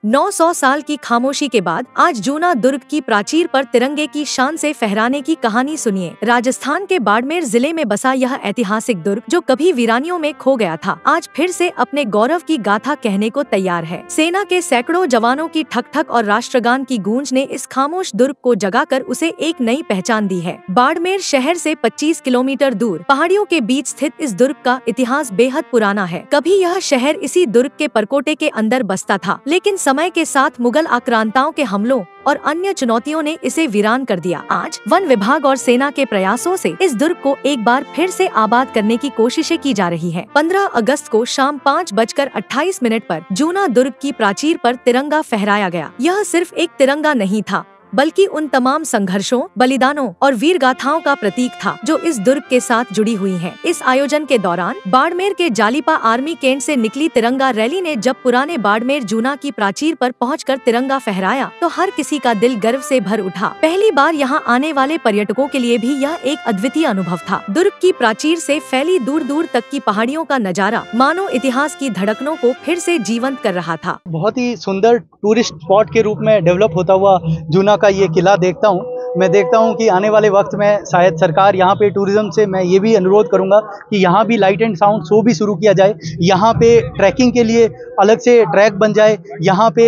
900 साल की खामोशी के बाद आज जूना दुर्ग की प्राचीर पर तिरंगे की शान से फहराने की कहानी सुनिए। राजस्थान के बाड़मेर जिले में बसा यह ऐतिहासिक दुर्ग, जो कभी वीरानियों में खो गया था, आज फिर से अपने गौरव की गाथा कहने को तैयार है। सेना के सैकड़ों जवानों की ठक ठक और राष्ट्रगान की गूंज ने इस खामोश दुर्ग को जगाकर उसे एक नई पहचान दी है। बाड़मेर शहर से 25 किलोमीटर दूर पहाड़ियों के बीच स्थित इस दुर्ग का इतिहास बेहद पुराना है। कभी यह शहर इसी दुर्ग के परकोटे के अंदर बसता था, लेकिन समय के साथ मुगल आक्रांताओं के हमलों और अन्य चुनौतियों ने इसे वीरान कर दिया। आज वन विभाग और सेना के प्रयासों से इस दुर्ग को एक बार फिर से आबाद करने की कोशिशें की जा रही हैं। 15 अगस्त को शाम 5:28 पर जूना दुर्ग की प्राचीर पर तिरंगा फहराया गया। यह सिर्फ एक तिरंगा नहीं था, बल्कि उन तमाम संघर्षों, बलिदानों और वीर गाथाओं का प्रतीक था जो इस दुर्ग के साथ जुड़ी हुई हैं। इस आयोजन के दौरान बाड़मेर के जालिपा आर्मी कैंट से निकली तिरंगा रैली ने जब पुराने बाड़मेर जूना की प्राचीर पर पहुंचकर तिरंगा फहराया, तो हर किसी का दिल गर्व से भर उठा। पहली बार यहां आने वाले पर्यटकों के लिए भी यह एक अद्वितीय अनुभव था। दुर्ग की प्राचीर से फैली दूर दूर तक की पहाड़ियों का नजारा मानो इतिहास की धड़कनों को फिर से जीवंत कर रहा था। बहुत ही सुंदर टूरिस्ट स्पॉट के रूप में डेवलप होता हुआ जूना का ये किला देखता हूँ। मैं देखता हूँ कि आने वाले वक्त में शायद सरकार यहाँ पे टूरिज्म से मैं ये भी अनुरोध करूँगा कि यहाँ भी लाइट एंड साउंड शो भी शुरू किया जाए। यहाँ पे ट्रैकिंग के लिए अलग से ट्रैक बन जाए। यहाँ पे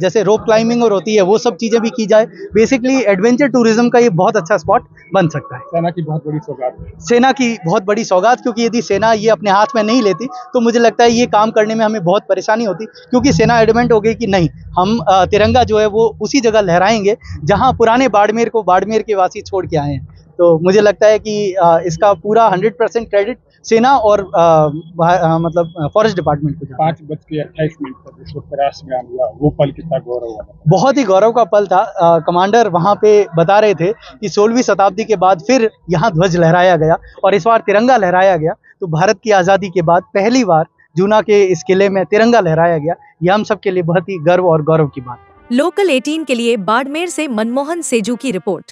जैसे रोप क्लाइंबिंग और होती है वो सब चीज़ें भी की जाए। बेसिकली एडवेंचर टूरिज्म का ये बहुत अच्छा स्पॉट बन सकता है। सेना की बहुत बड़ी सौगात है। सेना की बहुत बड़ी सौगात, क्योंकि यदि सेना ये अपने हाथ में नहीं लेती तो मुझे लगता है ये काम करने में हमें बहुत परेशानी होती, क्योंकि सेना एडमेंट हो गई कि नहीं, हम तिरंगा जो है वो उसी जगह लहराएंगे जहां पुराने बाड़मेर को बाड़मेर के वासी छोड़ के आए हैं। तो मुझे लगता है कि इसका पूरा 100% क्रेडिट सेना और मतलब फॉरेस्ट डिपार्टमेंट को। 5:28 पर विश्व प्रयास में हुआ वो पल कितना गौरव हुआ। बहुत ही गौरव का पल था। कमांडर वहाँ पे बता रहे थे कि 16वीं शताब्दी के बाद फिर यहाँ ध्वज लहराया गया और इस बार तिरंगा लहराया गया। तो भारत की आज़ादी के बाद पहली बार जूना के इस किले में तिरंगा लहराया गया। यह हम सब के लिए बहुत ही गर्व और गौरव की बात है। लोकल 18 के लिए बाड़मेर से मनमोहन सेजू की रिपोर्ट।